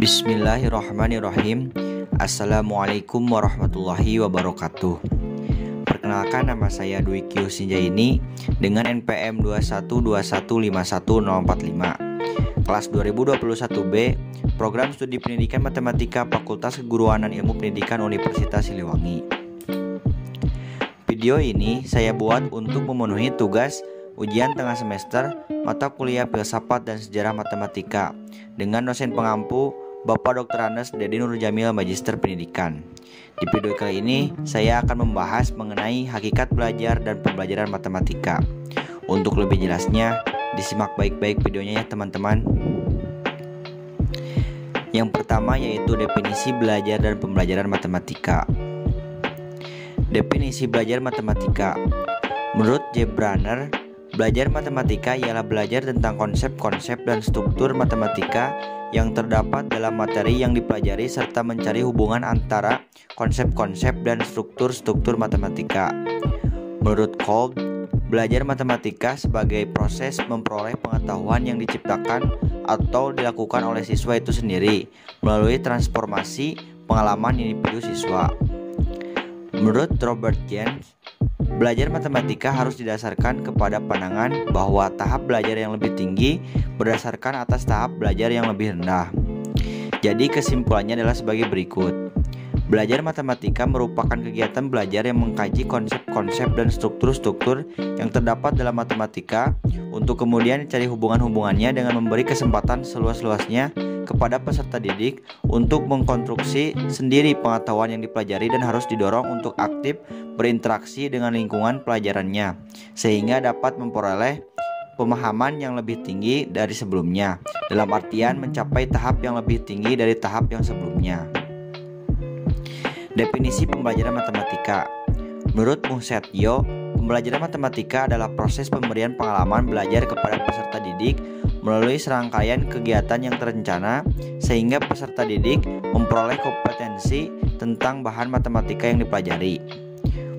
Bismillahirrahmanirrahim. Assalamualaikum warahmatullahi wabarakatuh. Perkenalkan, nama saya Dwi Q Sinjaini dengan NPM 212151045, kelas 2021B, Program Studi Pendidikan Matematika Fakultas Keguruan dan Ilmu Pendidikan Universitas Siliwangi. Video ini saya buat untuk memenuhi tugas ujian tengah semester mata kuliah Filsafat dan Sejarah Matematika dengan dosen pengampu Bapak Dr. Andes Dedi Nurjamil, Magister Pendidikan. Di video kali ini saya akan membahas mengenai hakikat belajar dan pembelajaran matematika. Untuk lebih jelasnya, disimak baik-baik videonya ya teman-teman. Yang pertama yaitu definisi belajar dan pembelajaran matematika. Definisi belajar matematika. Menurut J. Branner, belajar matematika ialah belajar tentang konsep-konsep dan struktur matematika yang terdapat dalam materi yang dipelajari serta mencari hubungan antara konsep-konsep dan struktur-struktur matematika. Menurut Kolb, belajar matematika sebagai proses memperoleh pengetahuan yang diciptakan atau dilakukan oleh siswa itu sendiri melalui transformasi pengalaman individu siswa. Menurut Robert James, belajar matematika harus didasarkan kepada pandangan bahwa tahap belajar yang lebih tinggi berdasarkan atas tahap belajar yang lebih rendah. Jadi kesimpulannya adalah sebagai berikut. Belajar matematika merupakan kegiatan belajar yang mengkaji konsep-konsep dan struktur-struktur yang terdapat dalam matematika untuk kemudian dicari hubungan-hubungannya dengan memberi kesempatan seluas-luasnya kepada peserta didik untuk mengkonstruksi sendiri pengetahuan yang dipelajari dan harus didorong untuk aktif berinteraksi dengan lingkungan pelajarannya sehingga dapat memperoleh pemahaman yang lebih tinggi dari sebelumnya, dalam artian mencapai tahap yang lebih tinggi dari tahap yang sebelumnya. Definisi pembelajaran matematika. Menurut Musetio, pembelajaran matematika adalah proses pemberian pengalaman belajar kepada peserta didik melalui serangkaian kegiatan yang terencana sehingga peserta didik memperoleh kompetensi tentang bahan matematika yang dipelajari.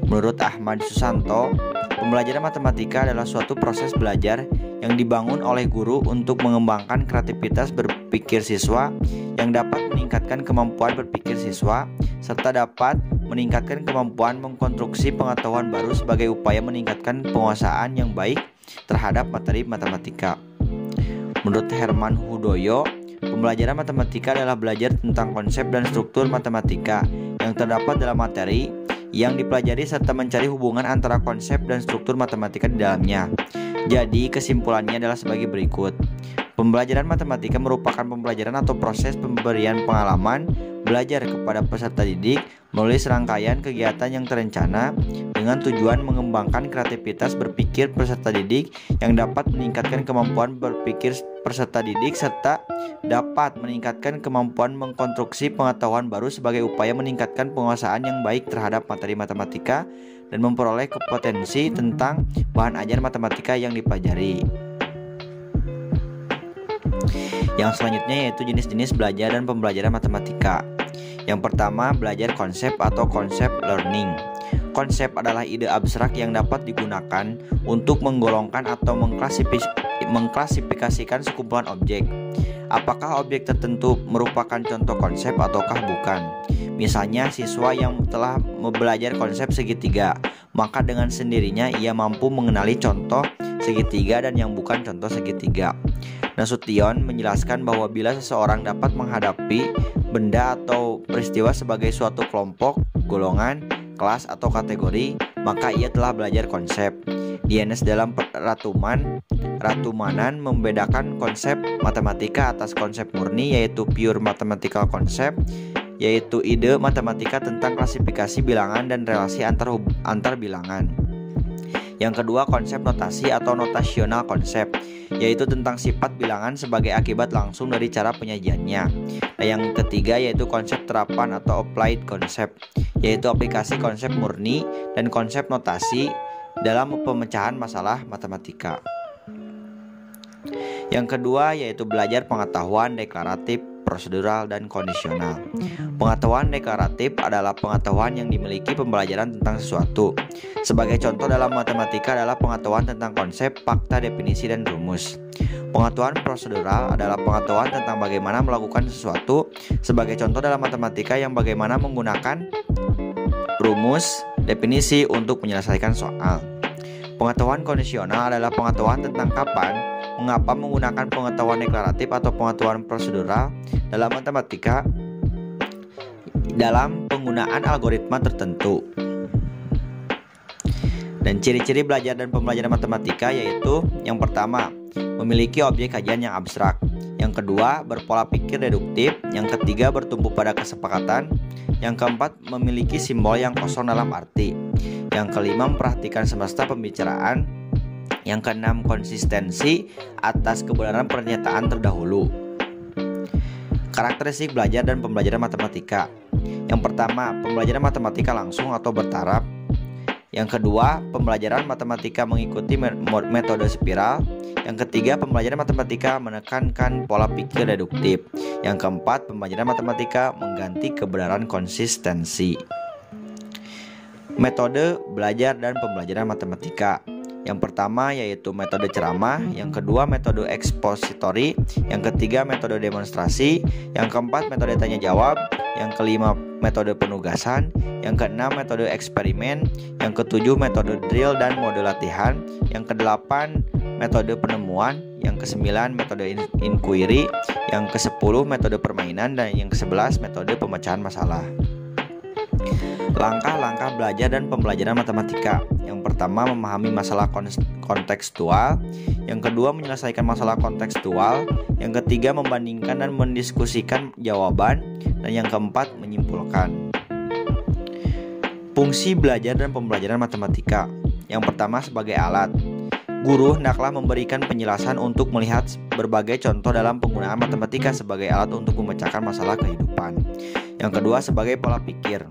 Menurut Ahmad Susanto, pembelajaran matematika adalah suatu proses belajar yang dibangun oleh guru untuk mengembangkan kreativitas berpikir siswa yang dapat meningkatkan kemampuan berpikir siswa serta dapat meningkatkan kemampuan mengkonstruksi pengetahuan baru sebagai upaya meningkatkan penguasaan yang baik terhadap materi matematika. Menurut Herman Hudoyo, pembelajaran matematika adalah belajar tentang konsep dan struktur matematika yang terdapat dalam materi yang dipelajari serta mencari hubungan antara konsep dan struktur matematika di dalamnya. Jadi kesimpulannya adalah sebagai berikut. Pembelajaran matematika merupakan pembelajaran atau proses pemberian pengalaman belajar kepada peserta didik melalui serangkaian kegiatan yang terencana dengan tujuan mengembangkan kreativitas berpikir peserta didik yang dapat meningkatkan kemampuan berpikir peserta didik serta dapat meningkatkan kemampuan mengkonstruksi pengetahuan baru sebagai upaya meningkatkan penguasaan yang baik terhadap materi matematika dan memperoleh kompetensi tentang bahan ajar matematika yang dipelajari. Yang selanjutnya yaitu jenis-jenis belajar dan pembelajaran matematika. Yang pertama, belajar konsep atau konsep learning. Konsep adalah ide abstrak yang dapat digunakan untuk menggolongkan atau mengklasifikasikan sekumpulan objek. Apakah objek tertentu merupakan contoh konsep ataukah bukan? Misalnya siswa yang telah belajar konsep segitiga, maka dengan sendirinya ia mampu mengenali contoh segitiga dan yang bukan contoh segitiga. Nasution menjelaskan bahwa bila seseorang dapat menghadapi benda atau peristiwa sebagai suatu kelompok, golongan, kelas atau kategori, maka ia telah belajar konsep. Dienes dalam Ratumanan membedakan konsep matematika atas konsep murni yaitu pure mathematical concept, yaitu ide matematika tentang klasifikasi bilangan dan relasi antar bilangan. Yang kedua, konsep notasi atau notational konsep, yaitu tentang sifat bilangan sebagai akibat langsung dari cara penyajiannya. Nah, yang ketiga yaitu konsep terapan atau applied concept, yaitu aplikasi konsep murni dan konsep notasi dalam pemecahan masalah matematika. Yang kedua yaitu belajar pengetahuan deklaratif prosedural, dan kondisional. Pengetahuan deklaratif adalah pengetahuan yang dimiliki pembelajaran tentang sesuatu. Sebagai contoh dalam matematika adalah pengetahuan tentang konsep, fakta, definisi, dan rumus. Pengetahuan prosedural adalah pengetahuan tentang bagaimana melakukan sesuatu. Sebagai contoh dalam matematika yang bagaimana menggunakan rumus, definisi untuk menyelesaikan soal. Pengetahuan kondisional adalah pengetahuan tentang kapan, mengapa menggunakan pengetahuan deklaratif atau pengetahuan prosedural dalam matematika dalam penggunaan algoritma tertentu. Dan ciri-ciri belajar dan pembelajaran matematika yaitu yang pertama, memiliki objek kajian yang abstrak. Yang kedua, berpola pikir deduktif. Yang ketiga, bertumpu pada kesepakatan. Yang keempat, memiliki simbol yang kosong dalam arti. Yang kelima, memperhatikan semesta pembicaraan. Yang keenam, konsistensi atas kebenaran pernyataan terdahulu. Karakteristik belajar dan pembelajaran matematika. Yang pertama, pembelajaran matematika langsung atau bertahap. Yang kedua, pembelajaran matematika mengikuti metode spiral. Yang ketiga, pembelajaran matematika menekankan pola pikir deduktif. Yang keempat, pembelajaran matematika mengganti kebenaran konsistensi. Metode belajar dan pembelajaran matematika. Yang pertama yaitu metode ceramah, yang kedua metode ekspositori, yang ketiga metode demonstrasi, yang keempat metode tanya jawab, yang kelima metode penugasan, yang keenam metode eksperimen, yang ketujuh metode drill dan mode latihan, yang kedelapan metode penemuan, yang kesembilan metode inquiry, yang kesepuluh metode permainan, dan yang kesebelas metode pemecahan masalah. Langkah-langkah belajar dan pembelajaran matematika. Yang pertama, memahami masalah kontekstual. Yang kedua, menyelesaikan masalah kontekstual. Yang ketiga, membandingkan dan mendiskusikan jawaban. Dan yang keempat, menyimpulkan. Fungsi belajar dan pembelajaran matematika. Yang pertama, sebagai alat. Guru hendaklah memberikan penjelasan untuk melihat berbagai contoh dalam penggunaan matematika sebagai alat untuk memecahkan masalah kehidupan. Yang kedua, sebagai pola pikir.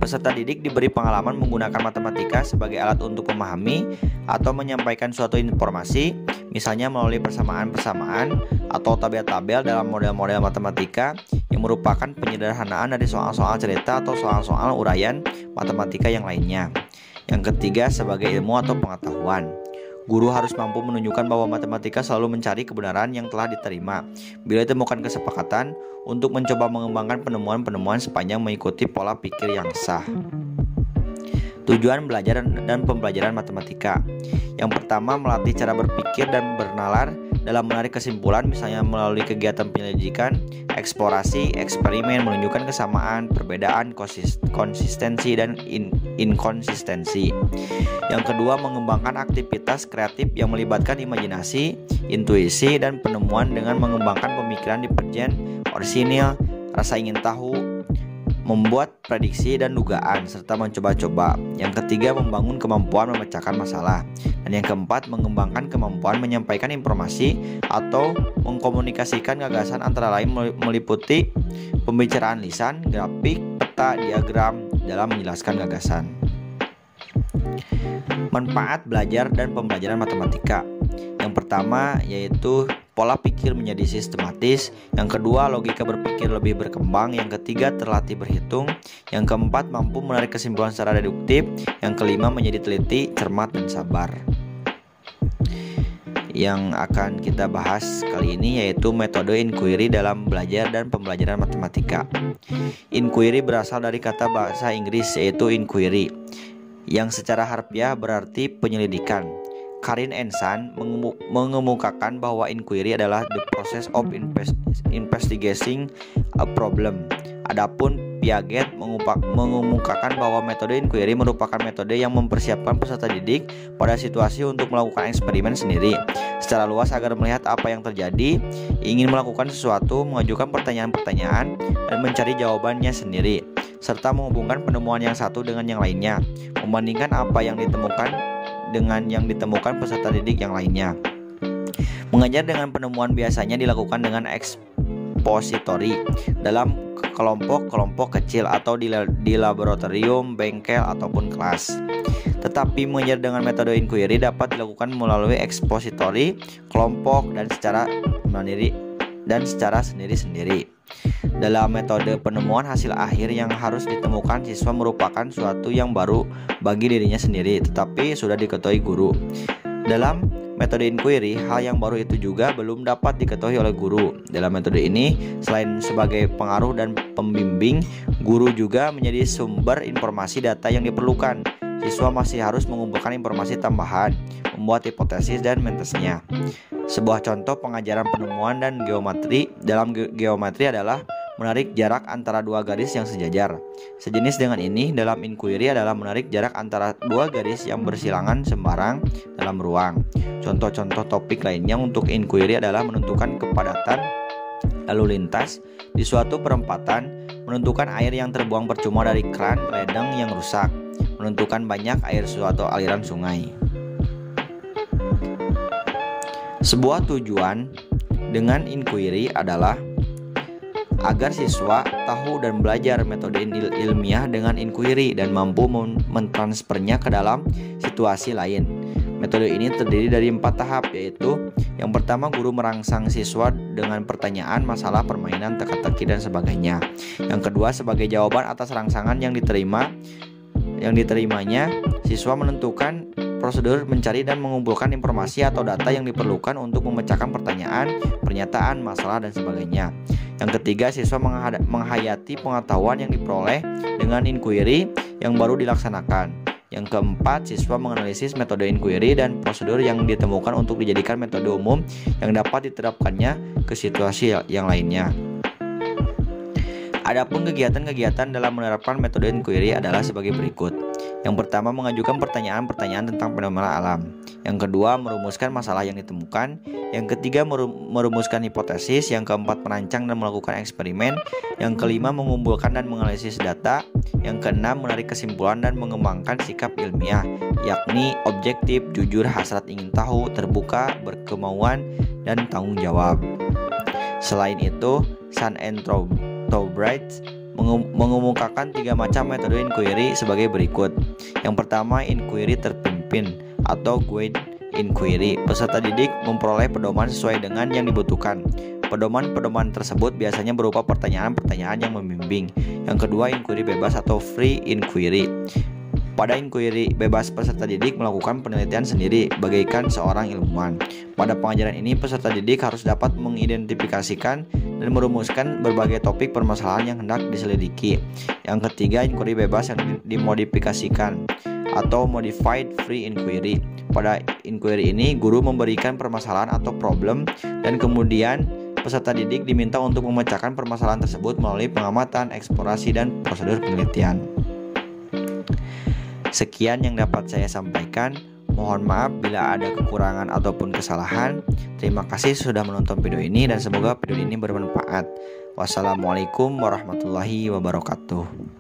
Peserta didik diberi pengalaman menggunakan matematika sebagai alat untuk memahami atau menyampaikan suatu informasi, misalnya melalui persamaan-persamaan atau tabel-tabel dalam model-model matematika yang merupakan penyederhanaan dari soal-soal cerita atau soal-soal uraian matematika yang lainnya. Yang ketiga, sebagai ilmu atau pengetahuan. Guru harus mampu menunjukkan bahwa matematika selalu mencari kebenaran yang telah diterima. Bila ditemukan kesepakatan untuk mencoba mengembangkan penemuan-penemuan sepanjang mengikuti pola pikir yang sah. Tujuan belajar dan pembelajaran matematika. Yang pertama, melatih cara berpikir dan bernalar dalam menarik kesimpulan, misalnya melalui kegiatan penyelidikan, eksplorasi, eksperimen, menunjukkan kesamaan, perbedaan, konsistensi, dan inkonsistensi. Yang kedua, mengembangkan aktivitas kreatif yang melibatkan imajinasi, intuisi, dan penemuan dengan mengembangkan pemikiran divergen, orisinil, rasa ingin tahu, membuat prediksi dan dugaan, serta mencoba-coba. Yang ketiga, membangun kemampuan memecahkan masalah. Dan yang keempat, mengembangkan kemampuan menyampaikan informasi atau mengkomunikasikan gagasan, antara lain meliputi pembicaraan lisan, grafik, peta, diagram dalam menjelaskan gagasan. Manfaat belajar dan pembelajaran matematika. Yang pertama yaitu pola pikir menjadi sistematis. Yang kedua, logika berpikir lebih berkembang. Yang ketiga, terlatih berhitung. Yang keempat, mampu menarik kesimpulan secara deduktif. Yang kelima, menjadi teliti, cermat, dan sabar. Yang akan kita bahas kali ini yaitu metode inquiry dalam belajar dan pembelajaran matematika. Inquiry berasal dari kata bahasa Inggris yaitu inquiry, yang secara harfiah berarti penyelidikan. Karin and Son mengemukakan bahwa inquiry adalah the process of investigating a problem. Adapun Piaget mengemukakan bahwa metode inquiry merupakan metode yang mempersiapkan peserta didik pada situasi untuk melakukan eksperimen sendiri secara luas agar melihat apa yang terjadi, ingin melakukan sesuatu, mengajukan pertanyaan-pertanyaan, dan mencari jawabannya sendiri, serta menghubungkan penemuan yang satu dengan yang lainnya, membandingkan apa yang ditemukan dengan yang ditemukan peserta didik yang lainnya. Mengajar dengan penemuan biasanya dilakukan dengan ekspositori dalam kelompok-kelompok kecil atau di laboratorium, bengkel, ataupun kelas. Tetapi mengajar dengan metode inquiry dapat dilakukan melalui ekspositori, kelompok, dan secara mandiri dan secara sendiri-sendiri. Dalam metode penemuan hasil akhir yang harus ditemukan siswa merupakan suatu yang baru bagi dirinya sendiri, tetapi sudah diketahui guru. Dalam metode inquiry, hal yang baru itu juga belum dapat diketahui oleh guru. Dalam metode ini, selain sebagai pengaruh dan pembimbing, guru juga menjadi sumber informasi data yang diperlukan. Siswa masih harus mengumpulkan informasi tambahan, membuat hipotesis dan mentesnya. Sebuah contoh pengajaran penemuan dan geometri dalam geometri adalah menarik jarak antara dua garis yang sejajar. Sejenis dengan ini dalam inquiry adalah menarik jarak antara dua garis yang bersilangan sembarang dalam ruang. Contoh-contoh topik lainnya untuk inquiry adalah menentukan kepadatan lalu lintas di suatu perempatan, menentukan air yang terbuang percuma dari kran ledeng yang rusak, menentukan banyak air suatu aliran sungai. Sebuah tujuan dengan inquiry adalah agar siswa tahu dan belajar metode ilmiah dengan inquiry dan mampu mentransfernya ke dalam situasi lain. Metode ini terdiri dari 4 tahap, yaitu yang pertama, guru merangsang siswa dengan pertanyaan, masalah, permainan, teka-teki, dan sebagainya. Yang kedua, sebagai jawaban atas rangsangan yang diterimanya, siswa menentukan prosedur mencari dan mengumpulkan informasi atau data yang diperlukan untuk memecahkan pertanyaan, pernyataan, masalah, dan sebagainya. Yang ketiga, siswa menghayati pengetahuan yang diperoleh dengan inquiry yang baru dilaksanakan. Yang keempat, siswa menganalisis metode inquiry dan prosedur yang ditemukan untuk dijadikan metode umum yang dapat diterapkannya ke situasi yang lainnya. Adapun kegiatan-kegiatan dalam menerapkan metode inquiry adalah sebagai berikut. Yang pertama, mengajukan pertanyaan-pertanyaan tentang fenomena alam. Yang kedua, merumuskan masalah yang ditemukan. Yang ketiga, merumuskan hipotesis. Yang keempat, merancang dan melakukan eksperimen. Yang kelima, mengumpulkan dan menganalisis data. Yang keenam, menarik kesimpulan dan mengembangkan sikap ilmiah, yakni objektif, jujur, hasrat ingin tahu, terbuka, berkemauan, dan tanggung jawab. Selain itu, Sun and Tobright mengemukakan 3 macam metode inquiry sebagai berikut. Yang pertama, inquiry terpimpin atau guided inquiry. Peserta didik memperoleh pedoman sesuai dengan yang dibutuhkan. Pedoman-pedoman tersebut biasanya berupa pertanyaan-pertanyaan yang membimbing. Yang kedua, inquiry bebas atau free inquiry. Pada inquiry bebas, peserta didik melakukan penelitian sendiri bagaikan seorang ilmuwan. Pada pengajaran ini, peserta didik harus dapat mengidentifikasikan dan merumuskan berbagai topik permasalahan yang hendak diselidiki. Yang ketiga, inquiry bebas yang dimodifikasikan atau modified free inquiry. Pada inquiry ini, guru memberikan permasalahan atau problem dan kemudian peserta didik diminta untuk memecahkan permasalahan tersebut melalui pengamatan, eksplorasi, dan prosedur penelitian. Sekian yang dapat saya sampaikan. Mohon maaf bila ada kekurangan ataupun kesalahan. Terima kasih sudah menonton video ini dan semoga video ini bermanfaat. Wassalamualaikum warahmatullahi wabarakatuh.